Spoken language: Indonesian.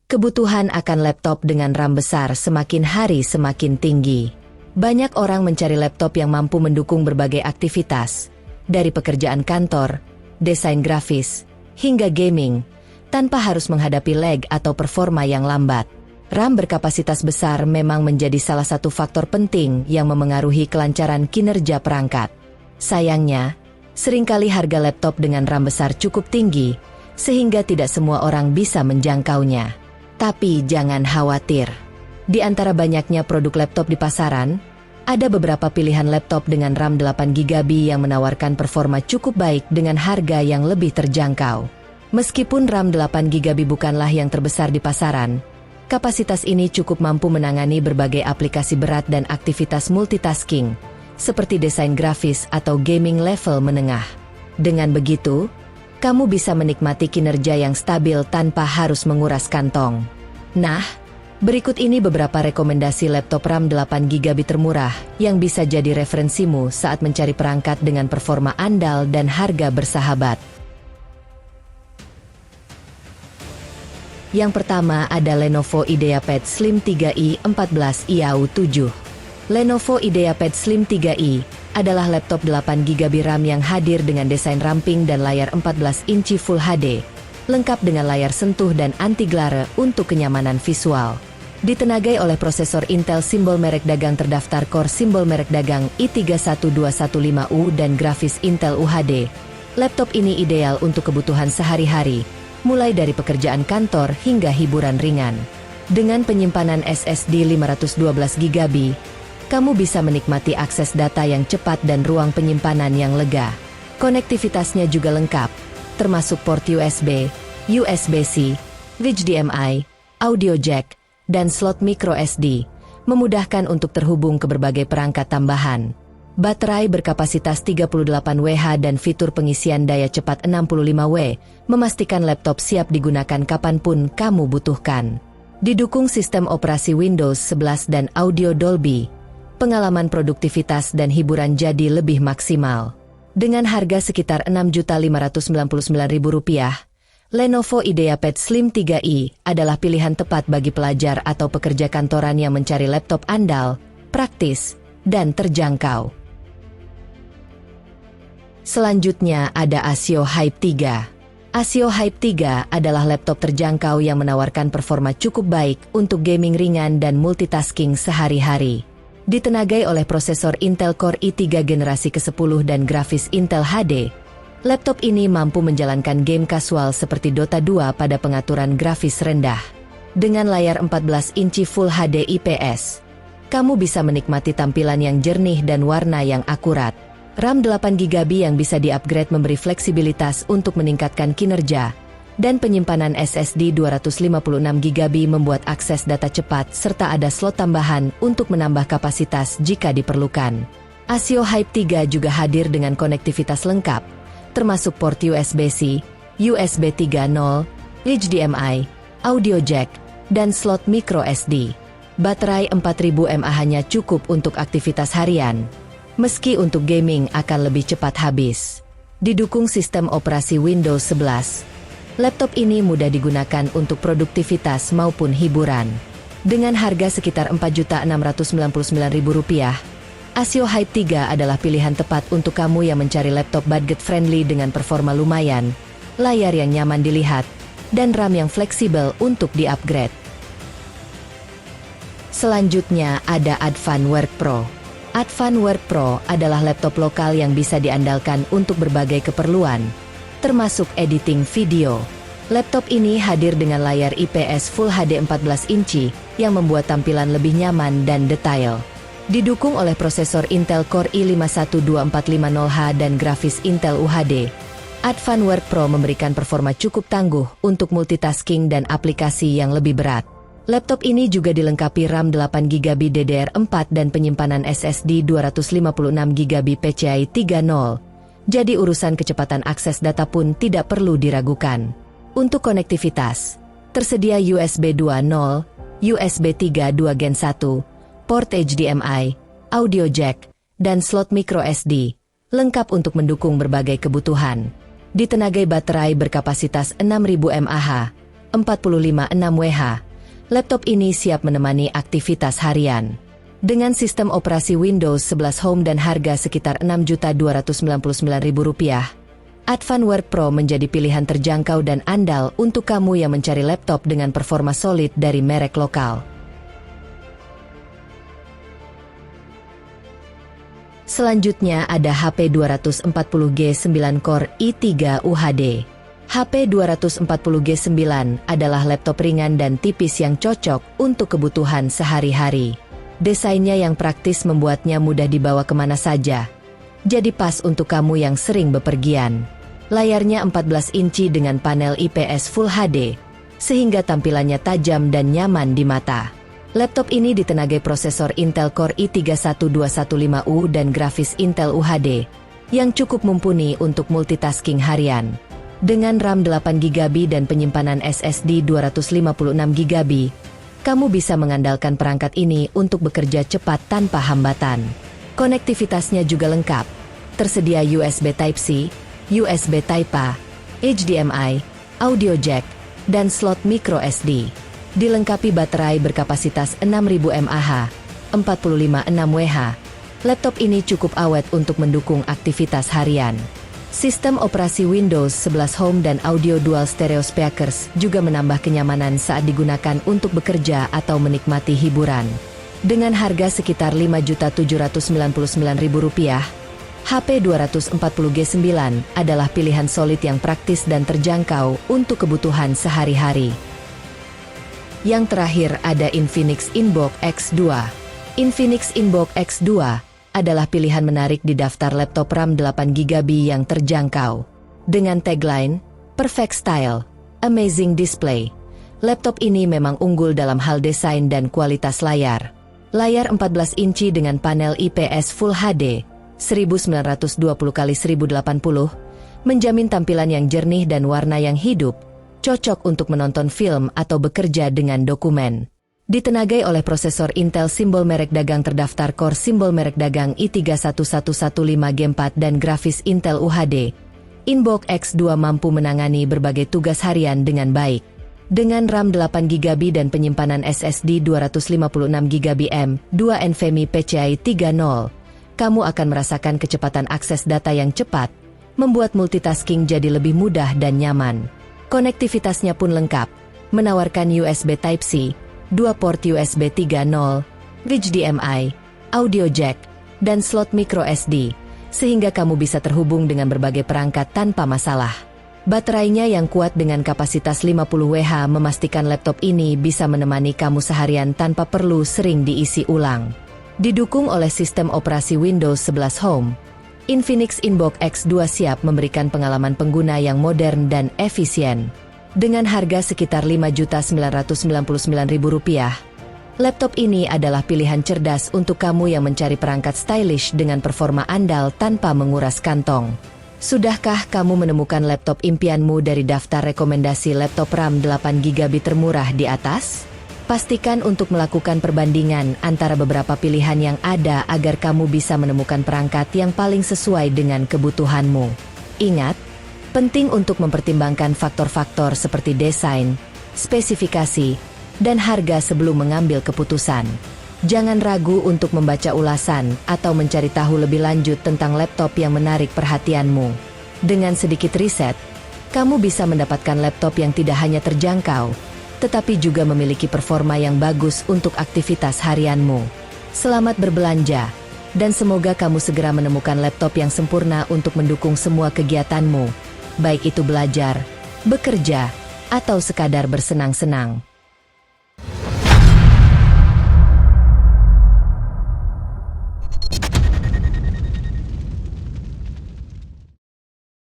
Kebutuhan akan laptop dengan RAM besar semakin hari semakin tinggi. Banyak orang mencari laptop yang mampu mendukung berbagai aktivitas, dari pekerjaan kantor, desain grafis, hingga gaming, tanpa harus menghadapi lag atau performa yang lambat. RAM berkapasitas besar memang menjadi salah satu faktor penting yang memengaruhi kelancaran kinerja perangkat. Sayangnya, seringkali harga laptop dengan RAM besar cukup tinggi, sehingga tidak semua orang bisa menjangkaunya. Tapi jangan khawatir. Di antara banyaknya produk laptop di pasaran, ada beberapa pilihan laptop dengan RAM 8GB yang menawarkan performa cukup baik dengan harga yang lebih terjangkau. Meskipun RAM 8GB bukanlah yang terbesar di pasaran, kapasitas ini cukup mampu menangani berbagai aplikasi berat dan aktivitas multitasking, seperti desain grafis atau gaming level menengah. Dengan begitu, kamu bisa menikmati kinerja yang stabil tanpa harus menguras kantong. Nah, berikut ini beberapa rekomendasi laptop RAM 8GB termurah yang bisa jadi referensimu saat mencari perangkat dengan performa andal dan harga bersahabat. Yang pertama ada Lenovo IdeaPad Slim 3i 14 IAU7. Lenovo IdeaPad Slim 3i adalah laptop 8GB RAM yang hadir dengan desain ramping dan layar 14 inci Full HD, lengkap dengan layar sentuh dan anti-glare untuk kenyamanan visual. Ditenagai oleh prosesor Intel simbol merek dagang terdaftar Core simbol merek dagang i31215U dan grafis Intel UHD, laptop ini ideal untuk kebutuhan sehari-hari, mulai dari pekerjaan kantor hingga hiburan ringan. Dengan penyimpanan SSD 512GB, kamu bisa menikmati akses data yang cepat dan ruang penyimpanan yang lega. Konektivitasnya juga lengkap, termasuk port USB, USB-C, HDMI, audio jack, dan slot microSD, memudahkan untuk terhubung ke berbagai perangkat tambahan. Baterai berkapasitas 38Wh dan fitur pengisian daya cepat 65W, memastikan laptop siap digunakan kapanpun kamu butuhkan. Didukung sistem operasi Windows 11 dan audio Dolby, pengalaman produktivitas dan hiburan jadi lebih maksimal. Dengan harga sekitar Rp6.599.000, Lenovo IdeaPad Slim 3i adalah pilihan tepat bagi pelajar atau pekerja kantoran yang mencari laptop andal, praktis, dan terjangkau. Selanjutnya ada ASIO Hype 3. ASIO Hype 3 adalah laptop terjangkau yang menawarkan performa cukup baik untuk gaming ringan dan multitasking sehari-hari. Ditenagai oleh prosesor Intel Core i3 generasi ke-10 dan grafis Intel HD, laptop ini mampu menjalankan game kasual seperti Dota 2 pada pengaturan grafis rendah. Dengan layar 14 inci Full HD IPS, kamu bisa menikmati tampilan yang jernih dan warna yang akurat. RAM 8GB yang bisa di-upgrade memberi fleksibilitas untuk meningkatkan kinerja, dan penyimpanan SSD 256GB membuat akses data cepat serta ada slot tambahan untuk menambah kapasitas jika diperlukan. ASIO Hype 3 juga hadir dengan konektivitas lengkap, termasuk port USB-C, USB 3.0, HDMI, audio jack, dan slot microSD. Baterai 4000 mAh hanya cukup untuk aktivitas harian, meski untuk gaming akan lebih cepat habis. Didukung sistem operasi Windows 11, laptop ini mudah digunakan untuk produktivitas maupun hiburan. Dengan harga sekitar Rp4.699.000, ASIO Hype 3 adalah pilihan tepat untuk kamu yang mencari laptop budget-friendly dengan performa lumayan, layar yang nyaman dilihat, dan RAM yang fleksibel untuk di-upgrade. Selanjutnya ada Advanwork Pro. Advanwork Pro adalah laptop lokal yang bisa diandalkan untuk berbagai keperluan, termasuk editing video. Laptop ini hadir dengan layar IPS Full HD 14 inci yang membuat tampilan lebih nyaman dan detail. Didukung oleh prosesor Intel Core i5-12450H dan grafis Intel UHD, Advanwork Pro memberikan performa cukup tangguh untuk multitasking dan aplikasi yang lebih berat. Laptop ini juga dilengkapi RAM 8GB DDR4 dan penyimpanan SSD 256GB PCIe 3.0. Jadi urusan kecepatan akses data pun tidak perlu diragukan. Untuk konektivitas, tersedia USB 2.0, USB 3.2 Gen 1, port HDMI, audio jack, dan slot microSD, lengkap untuk mendukung berbagai kebutuhan. Ditenagai baterai berkapasitas 6000 mAh, 45-6WH, laptop ini siap menemani aktivitas harian. Dengan sistem operasi Windows 11 Home dan harga sekitar Rp6.299.000, Advanwork Pro menjadi pilihan terjangkau dan andal untuk kamu yang mencari laptop dengan performa solid dari merek lokal. Selanjutnya ada HP 240G 9-core i3 UHD. HP 240G 9 adalah laptop ringan dan tipis yang cocok untuk kebutuhan sehari-hari. Desainnya yang praktis membuatnya mudah dibawa kemana saja. Jadi pas untuk kamu yang sering bepergian. Layarnya 14 inci dengan panel IPS Full HD, sehingga tampilannya tajam dan nyaman di mata. Laptop ini ditenagai prosesor Intel Core i3-1215U dan grafis Intel UHD, yang cukup mumpuni untuk multitasking harian. Dengan RAM 8GB dan penyimpanan SSD 256GB, kamu bisa mengandalkan perangkat ini untuk bekerja cepat tanpa hambatan. Konektivitasnya juga lengkap. Tersedia USB Type-C, USB Type-A, HDMI, audio jack, dan slot micro SD. Dilengkapi baterai berkapasitas 6000 mAh, 45-6WH. Laptop ini cukup awet untuk mendukung aktivitas harian. Sistem operasi Windows 11 Home dan audio dual stereo speakers juga menambah kenyamanan saat digunakan untuk bekerja atau menikmati hiburan. Dengan harga sekitar Rp5.799.000, HP 240G 9 adalah pilihan solid yang praktis dan terjangkau untuk kebutuhan sehari-hari. Yang terakhir ada Infinix Inbox X2. Infinix Inbox X2 adalah pilihan menarik di daftar laptop RAM 8GB yang terjangkau. Dengan tagline, Perfect Style, Amazing Display, laptop ini memang unggul dalam hal desain dan kualitas layar. Layar 14 inci dengan panel IPS Full HD, 1920x1080, menjamin tampilan yang jernih dan warna yang hidup, cocok untuk menonton film atau bekerja dengan dokumen. Ditenagai oleh prosesor Intel simbol merek dagang terdaftar Core simbol merek dagang i3-1115G4 dan grafis Intel UHD, Inbox X2 mampu menangani berbagai tugas harian dengan baik. Dengan RAM 8GB dan penyimpanan SSD 256GB M2 NVMe PCIe 3.0, kamu akan merasakan kecepatan akses data yang cepat, membuat multitasking jadi lebih mudah dan nyaman. Konektivitasnya pun lengkap, menawarkan USB Type-C, 2 port USB 3.0, HDMI, audio jack, dan slot micro SD, sehingga kamu bisa terhubung dengan berbagai perangkat tanpa masalah. Baterainya yang kuat dengan kapasitas 50Wh memastikan laptop ini bisa menemani kamu seharian tanpa perlu sering diisi ulang. Didukung oleh sistem operasi Windows 11 Home, Infinix Inbox X2 siap memberikan pengalaman pengguna yang modern dan efisien. Dengan harga sekitar Rp5.999.000, laptop ini adalah pilihan cerdas untuk kamu yang mencari perangkat stylish dengan performa andal tanpa menguras kantong. Sudahkah kamu menemukan laptop impianmu dari daftar rekomendasi laptop RAM 8GB termurah di atas? Pastikan untuk melakukan perbandingan antara beberapa pilihan yang ada agar kamu bisa menemukan perangkat yang paling sesuai dengan kebutuhanmu. Ingat, penting untuk mempertimbangkan faktor-faktor seperti desain, spesifikasi, dan harga sebelum mengambil keputusan. Jangan ragu untuk membaca ulasan atau mencari tahu lebih lanjut tentang laptop yang menarik perhatianmu. Dengan sedikit riset, kamu bisa mendapatkan laptop yang tidak hanya terjangkau, tetapi juga memiliki performa yang bagus untuk aktivitas harianmu. Selamat berbelanja, dan semoga kamu segera menemukan laptop yang sempurna untuk mendukung semua kegiatanmu, baik itu belajar, bekerja, atau sekadar bersenang-senang.